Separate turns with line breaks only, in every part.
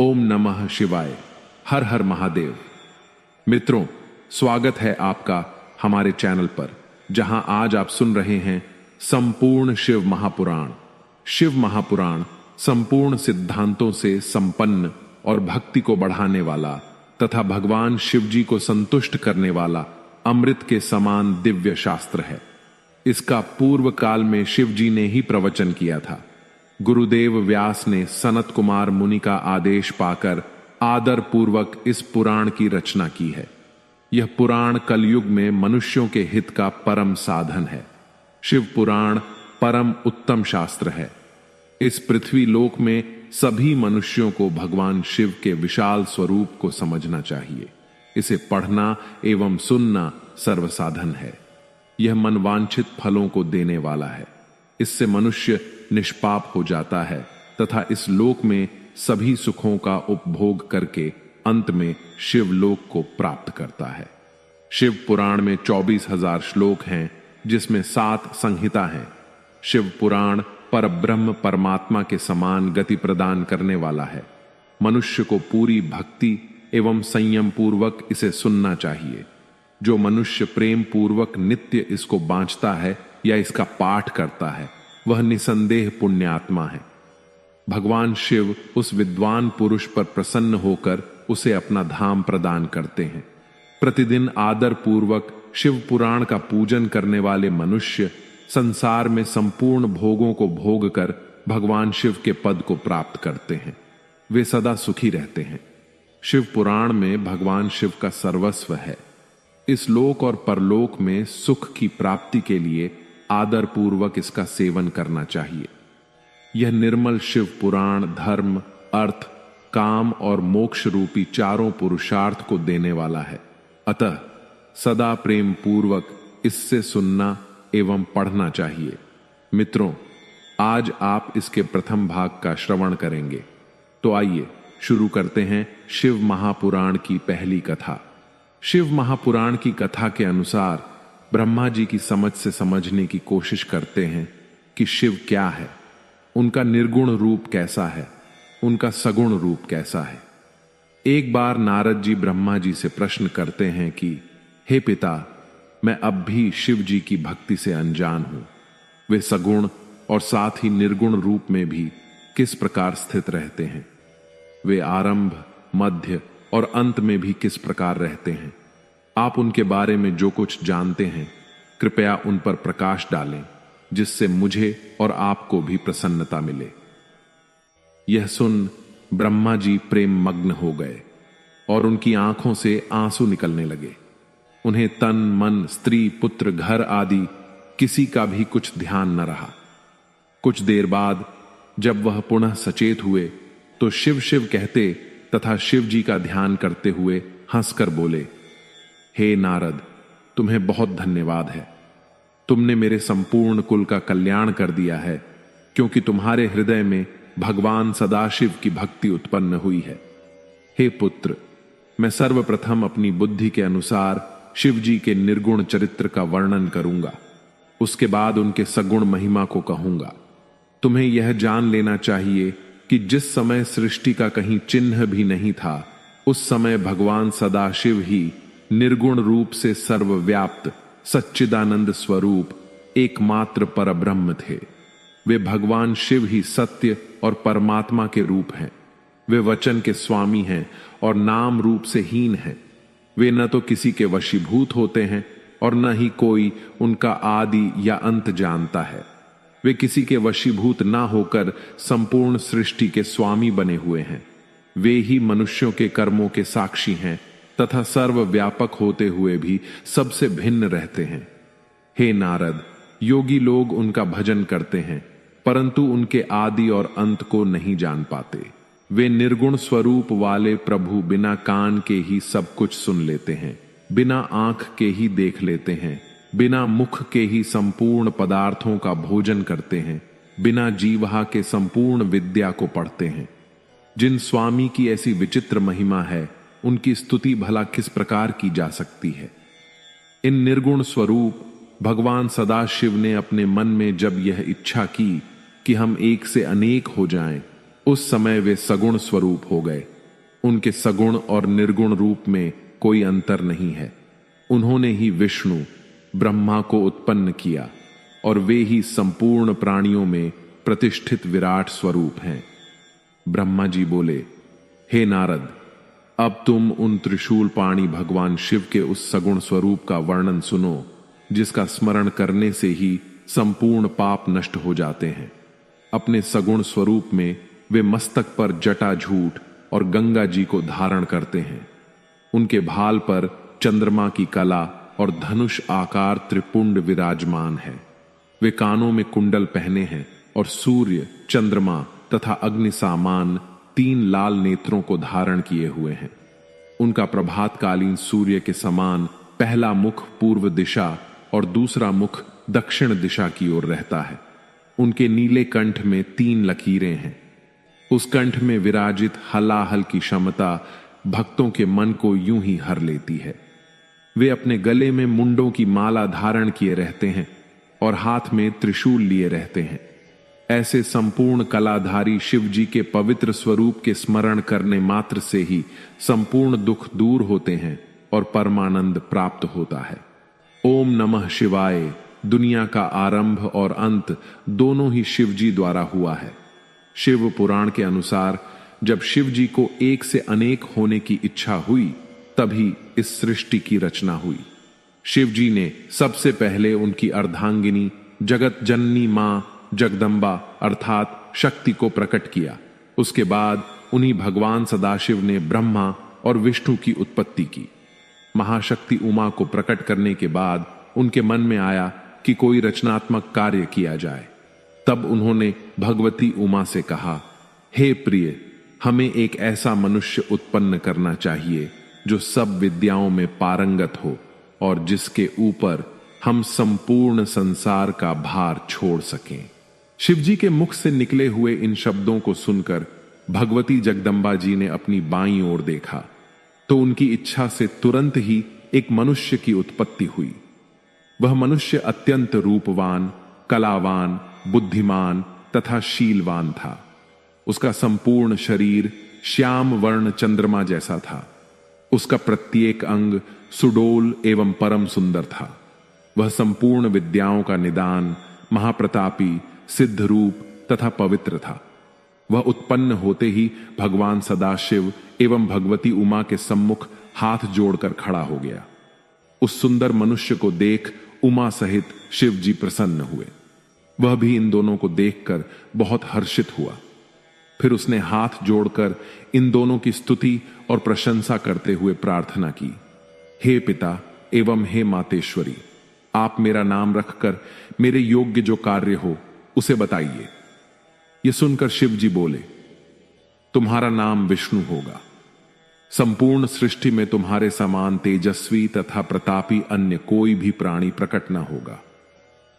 ओम नमः शिवाय। हर हर महादेव। मित्रों, स्वागत है आपका हमारे चैनल पर, जहां आज आप सुन रहे हैं संपूर्ण शिव महापुराण। शिव महापुराण संपूर्ण सिद्धांतों से संपन्न और भक्ति को बढ़ाने वाला तथा भगवान शिव जी को संतुष्ट करने वाला अमृत के समान दिव्य शास्त्र है। इसका पूर्व काल में शिव जी ने ही प्रवचन किया था। गुरुदेव व्यास ने सनत कुमार मुनि का आदेश पाकर आदर पूर्वक इस पुराण की रचना की है। यह पुराण कलयुग में मनुष्यों के हित का परम साधन है। शिव पुराण परम उत्तम शास्त्र है। इस पृथ्वी लोक में सभी मनुष्यों को भगवान शिव के विशाल स्वरूप को समझना चाहिए। इसे पढ़ना एवं सुनना सर्वसाधन है। यह मनवांछित फलों को देने वाला है। इससे मनुष्य निष्पाप हो जाता है तथा इस लोक में सभी सुखों का उपभोग करके अंत में शिवलोक को प्राप्त करता है। शिव पुराण में 24,000 श्लोक हैं, जिसमें 7 संहिता हैं। शिव पुराण परब्रह्म परमात्मा के समान गति प्रदान करने वाला है। मनुष्य को पूरी भक्ति एवं संयम पूर्वक इसे सुनना चाहिए। जो मनुष्य प्रेम पूर्वक नित्य इसको बांचता है या इसका पाठ करता है, वह निसंदेह पुण्यात्मा है। भगवान शिव उस विद्वान पुरुष पर प्रसन्न होकर उसे अपना धाम प्रदान करते हैं। प्रतिदिन आदर पूर्वक शिव पुराण का पूजन करने वाले मनुष्य संसार में संपूर्ण भोगों को भोग कर भगवान शिव के पद को प्राप्त करते हैं। वे सदा सुखी रहते हैं। शिव पुराण में भगवान शिव का सर्वस्व है। इस लोक और परलोक में सुख की प्राप्ति के लिए आदर पूर्वक इसका सेवन करना चाहिए। यह निर्मल शिव पुराण धर्म, अर्थ, काम और मोक्ष रूपी चारों पुरुषार्थ को देने वाला है। अतः सदा प्रेम पूर्वक इससे सुनना एवं पढ़ना चाहिए। मित्रों, आज आप इसके प्रथम भाग का श्रवण करेंगे। तो आइए शुरू करते हैं शिव महापुराण की पहली कथा। शिव महापुराण की कथा के अनुसार ब्रह्मा जी की समझ से समझने की कोशिश करते हैं कि शिव क्या है, उनका निर्गुण रूप कैसा है, उनका सगुण रूप कैसा है। एक बार नारद जी ब्रह्मा जी से प्रश्न करते हैं कि हे पिता, मैं अब भी शिव जी की भक्ति से अनजान हूं। वे सगुण और साथ ही निर्गुण रूप में भी किस प्रकार स्थित रहते हैं। वे आरंभ, मध्य और अंत में भी किस प्रकार रहते हैं। आप उनके बारे में जो कुछ जानते हैं, कृपया उन पर प्रकाश डालें, जिससे मुझे और आपको भी प्रसन्नता मिले। यह सुन ब्रह्मा जी प्रेम मग्न हो गए और उनकी आंखों से आंसू निकलने लगे। उन्हें तन, मन, स्त्री, पुत्र, घर आदि किसी का भी कुछ ध्यान न रहा। कुछ देर बाद जब वह पुनः सचेत हुए तो शिव शिव कहते तथा शिव जी का ध्यान करते हुए हंसकर बोले, हे नारद, तुम्हें बहुत धन्यवाद है। तुमने मेरे संपूर्ण कुल का कल्याण कर दिया है, क्योंकि तुम्हारे हृदय में भगवान सदाशिव की भक्ति उत्पन्न हुई है। हे पुत्र, मैं सर्वप्रथम अपनी बुद्धि के अनुसार शिव जी के निर्गुण चरित्र का वर्णन करूंगा। उसके बाद उनके सगुण महिमा को कहूंगा। तुम्हें यह जान लेना चाहिए कि जिस समय सृष्टि का कहीं चिन्ह भी नहीं था, उस समय भगवान सदाशिव ही निर्गुण रूप से सर्वव्याप्त सच्चिदानंद स्वरूप एकमात्र परब्रह्म थे। वे भगवान शिव ही सत्य और परमात्मा के रूप हैं। वे वचन के स्वामी हैं और नाम रूप से हीन हैं। वे न तो किसी के वशीभूत होते हैं और न ही कोई उनका आदि या अंत जानता है। वे किसी के वशीभूत ना होकर संपूर्ण सृष्टि के स्वामी बने हुए हैं। वे ही मनुष्यों के कर्मों के साक्षी हैं तथा सर्वव्यापक होते हुए भी सबसे भिन्न रहते हैं। हे नारद, योगी लोग उनका भजन करते हैं, परंतु उनके आदि और अंत को नहीं जान पाते। वे निर्गुण स्वरूप वाले प्रभु बिना कान के ही सब कुछ सुन लेते हैं, बिना आंख के ही देख लेते हैं, बिना मुख के ही संपूर्ण पदार्थों का भोजन करते हैं, बिना जीवहा के संपूर्ण विद्या को पढ़ते हैं। जिन स्वामी की ऐसी विचित्र महिमा है, उनकी स्तुति भला किस प्रकार की जा सकती है। इन निर्गुण स्वरूप भगवान सदाशिव ने अपने मन में जब यह इच्छा की कि हम एक से अनेक हो जाएं, उस समय वे सगुण स्वरूप हो गए। उनके सगुण और निर्गुण रूप में कोई अंतर नहीं है। उन्होंने ही विष्णु ब्रह्मा को उत्पन्न किया और वे ही संपूर्ण प्राणियों में प्रतिष्ठित विराट स्वरूप हैं। ब्रह्मा जी बोले, हे नारद, अब तुम उन त्रिशूल पाणी भगवान शिव के उस सगुण स्वरूप का वर्णन सुनो, जिसका स्मरण करने से ही संपूर्ण पाप नष्ट हो जाते हैं। अपने सगुण स्वरूप में वे मस्तक पर जटा झूठ और गंगा जी को धारण करते हैं। उनके भाल पर चंद्रमा की कला और धनुष आकार त्रिपुंड विराजमान है। वे कानों में कुंडल पहने हैं और सूर्य, चंद्रमा तथा अग्नि सामान 3 लाल नेत्रों को धारण किए हुए हैं। उनका प्रभातकालीन सूर्य के समान पहला मुख पूर्व दिशा और दूसरा मुख दक्षिण दिशा की ओर रहता है। उनके नीले कंठ में 3 लकीरें हैं। उस कंठ में विराजित हलाहल की क्षमता भक्तों के मन को यूं ही हर लेती है। वे अपने गले में मुंडों की माला धारण किए रहते हैं और हाथ में त्रिशूल लिए रहते हैं। ऐसे संपूर्ण कलाधारी शिव जी के पवित्र स्वरूप के स्मरण करने मात्र से ही संपूर्ण दुख दूर होते हैं और परमानंद प्राप्त होता है। ओम नमः शिवाय दुनिया का आरंभ और अंत दोनों ही शिव जी द्वारा हुआ है। शिव पुराण के अनुसार जब शिव जी को एक से अनेक होने की इच्छा हुई, तभी इस सृष्टि की रचना हुई। शिव जी ने सबसे पहले उनकी अर्धांगिनी जगत जननी मां जगदम्बा अर्थात शक्ति को प्रकट किया। उसके बाद उन्हीं भगवान सदाशिव ने ब्रह्मा और विष्णु की उत्पत्ति की। महाशक्ति उमा को प्रकट करने के बाद उनके मन में आया कि कोई रचनात्मक कार्य किया जाए। तब उन्होंने भगवती उमा से कहा, हे प्रिय, हमें एक ऐसा मनुष्य उत्पन्न करना चाहिए जो सब विद्याओं में पारंगत हो और जिसके ऊपर हम संपूर्ण संसार का भार छोड़ सकें। शिवजी के मुख से निकले हुए इन शब्दों को सुनकर भगवती जगदम्बा जी ने अपनी बाईं ओर देखा तो उनकी इच्छा से तुरंत ही एक मनुष्य की उत्पत्ति हुई। वह मनुष्य अत्यंत रूपवान, कलावान, बुद्धिमान तथा शीलवान था। उसका संपूर्ण शरीर श्याम वर्ण चंद्रमा जैसा था। उसका प्रत्येक अंग सुडोल एवं परम सुंदर था। वह संपूर्ण विद्याओं का निदान, महाप्रतापी, सिद्ध रूप तथा पवित्र था। वह उत्पन्न होते ही भगवान सदाशिव एवं भगवती उमा के सम्मुख हाथ जोड़कर खड़ा हो गया। उस सुंदर मनुष्य को देख उमा सहित शिव जी प्रसन्न हुए। वह भी इन दोनों को देखकर बहुत हर्षित हुआ। फिर उसने हाथ जोड़कर इन दोनों की स्तुति और प्रशंसा करते हुए प्रार्थना की, हे पिता एवं हे मातेश्वरी, आप मेरा नाम रखकर मेरे योग्य जो कार्य हो उसे बताइए। यह सुनकर शिव जी बोले, तुम्हारा नाम विष्णु होगा। संपूर्ण सृष्टि में तुम्हारे समान तेजस्वी तथा प्रतापी अन्य कोई भी प्राणी प्रकट न होगा।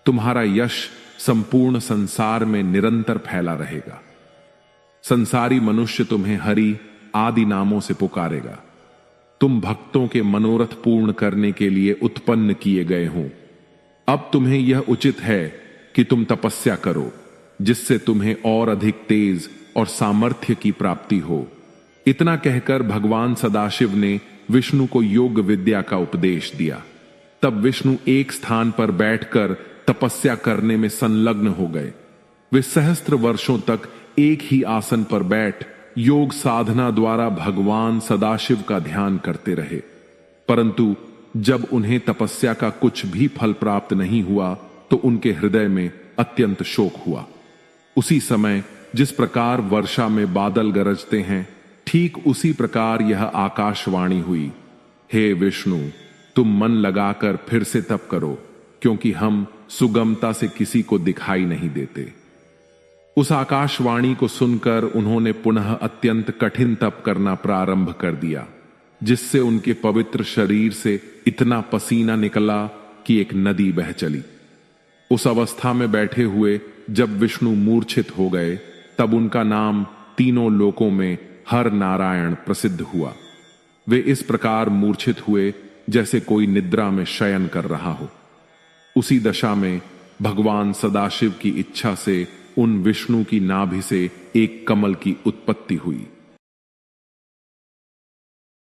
तुम्हारा यश संपूर्ण संसार में निरंतर फैला रहेगा। संसारी मनुष्य तुम्हें हरि आदि नामों से पुकारेगा। तुम भक्तों के मनोरथ पूर्ण करने के लिए उत्पन्न किए गए हो। अब तुम्हें यह उचित है कि तुम तपस्या करो, जिससे तुम्हें और अधिक तेज और सामर्थ्य की प्राप्ति हो। इतना कहकर भगवान सदाशिव ने विष्णु को योग विद्या का उपदेश दिया। तब विष्णु एक स्थान पर बैठकर तपस्या करने में संलग्न हो गए। वे सहस्त्र वर्षों तक एक ही आसन पर बैठ योग साधना द्वारा भगवान सदाशिव का ध्यान करते रहे। परंतु जब उन्हें तपस्या का कुछ भी फल प्राप्त नहीं हुआ तो उनके हृदय में अत्यंत शोक हुआ। उसी समय जिस प्रकार वर्षा में बादल गरजते हैं, ठीक उसी प्रकार यह आकाशवाणी हुई, हे विष्णु, तुम मन लगाकर फिर से तप करो, क्योंकि हम सुगमता से किसी को दिखाई नहीं देते। उस आकाशवाणी को सुनकर उन्होंने पुनः अत्यंत कठिन तप करना प्रारंभ कर दिया, जिससे उनके पवित्र शरीर से इतना पसीना निकला कि एक नदी बह चली। उस अवस्था में बैठे हुए जब विष्णु मूर्छित हो गए, तब उनका नाम तीनों लोकों में हर नारायण प्रसिद्ध हुआ। वे इस प्रकार मूर्छित हुए जैसे कोई निद्रा में शयन कर रहा हो। उसी दशा में भगवान सदाशिव की इच्छा से उन विष्णु की नाभि से एक कमल की उत्पत्ति हुई।